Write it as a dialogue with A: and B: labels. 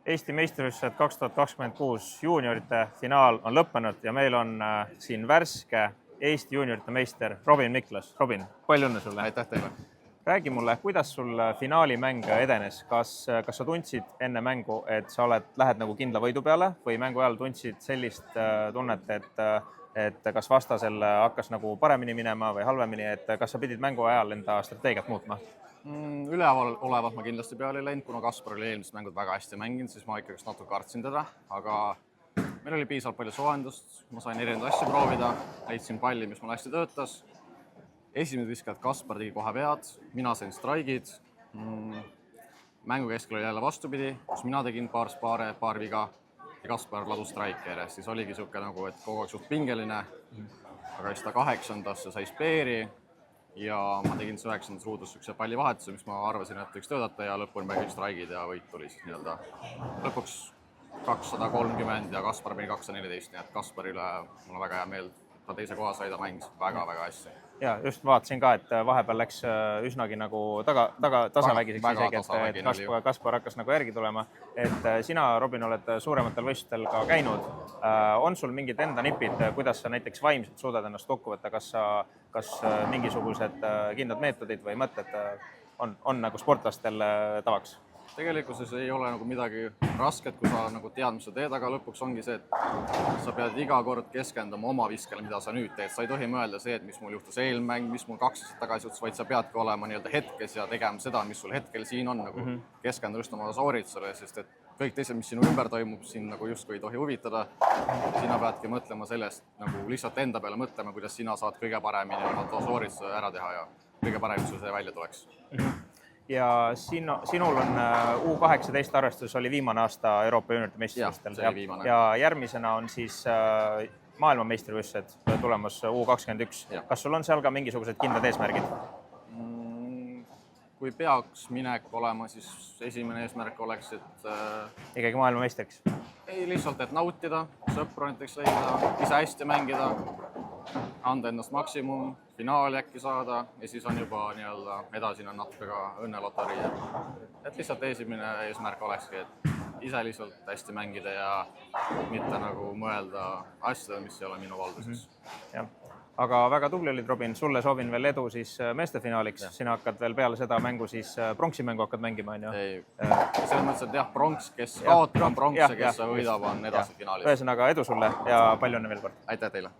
A: Eesti meistrivõistlused 2026 juuniorite finaal on lõppenud ja meil on siin värske Eesti juuniorite meister Robin Miklas. Robin, palju õnne sulle!
B: Aitäh teile!
A: Räägi mulle, kuidas sul finaalimäng edenes? Kas sa tundsid enne mängu, et sa lähed nagu kindla võidu peale või mängu ajal tundsid sellist tunnet, et kas vastasel hakkas nagu paremini minema või halvemini, et kas sa pidid mängu ajal enda strateegiat muutma?
B: Üleval olevalt ma kindlasti peale ei läinud, kuna Kaspar oli eelmised mängud väga hästi mänginud, siis ma ikkagi natuke kartsin teda, aga meil oli piisavalt palju soojendust, ma sain erinevaid asju proovida, leidsin palli, mis mul hästi töötas. Esimesed viskajad Kaspar tegi kohe vead, mina sain straigid. Mängu keskel oli jälle vastupidi, kus mina tegin paar viga ja Kaspar ladus straike järjest. Siis oligi siuke nagu, et kogu aeg suht pingeline, aga siis ta 8. sai speeri ja ma tegin 9. ruudus sükse pallivahetuse, mis ma arvasin, et võiks töötada ja lõpuni mängin straigid ja võit tuli siis nii-öelda lõpuks 230 ja Kaspar pani 214, nii et Kasparile mul on väga hea meel. Ta teise koha sai, ta mängis väga-väga hästi.
A: Ja just vaatasin ka, et vahepeal läks üsnagi nagu tasavägiseks isegi, et Kaspar hakkas nagu järgi tulema. Et sina, Robin, oled suurematel võistlustel ka käinud. On sul mingid enda nipid, kuidas sa näiteks vaimselt suudad ennast kokku võtta? Kas mingisugused kindlad meetodid või mõtted on nagu sportlastel tavaks?
B: Tegelikkuses ei ole nagu midagi rasket, kui sa nagu tead, mis sa teed, aga lõpuks ongi see, et sa pead iga kord keskenduma oma viskele, mida sa nüüd teed. Sa ei tohi mõelda see, et mis mul juhtus eelmäng, mis mul 2 aastat tagasi juhtus, vaid sa peadki olema nii-öelda hetkes ja tegema seda, mis sul hetkel siin on, nagu keskendu just oma sooritusele, sest et kõik teised, mis sinu ümber toimub, siin nagu justkui ei tohi huvitada. Sina peadki mõtlema sellest, nagu lihtsalt enda peale mõtlema, kuidas sina saad kõige paremini oma soorituse ära teha ja kõige paremini sul see välja tuleks.
A: Ja sinul on U18 arvestus oli viimane aasta Euroopa juuniorite meistrivõistlustel ja järgmisena on siis maailmameistrivõistlused tulemas U21. Kas sul on seal ka mingisugused kindlad eesmärgid?
B: Kui peaks minek olema, siis esimene eesmärk oleks, et
A: ikkagi maailmameistriks?
B: Ei, lihtsalt, et nautida, sõpru näiteks leida, ise hästi mängida, anda ennast maksimum, finaali äkki saada ja siis on juba nii-öelda edasine natuke ka õnnelotari. Et lihtsalt esimene eesmärk olekski, et ise lihtsalt hästi mängida ja mitte nagu mõelda asjadele, mis ei ole minu valduses.
A: Aga väga tubli olid, Robin. Sulle soovin veel edu siis meeste finaaliks. Sina hakkad veel peale seda mängu siis pronksimängu hakkad mängima, on ju?
B: Ei, selles mõttes, et pronks, kes kaotab on pronks ja kes võidab on edasi finaalis.
A: Ühesõnaga edu sulle ja palju õnne veel kord.
B: Aitäh teile!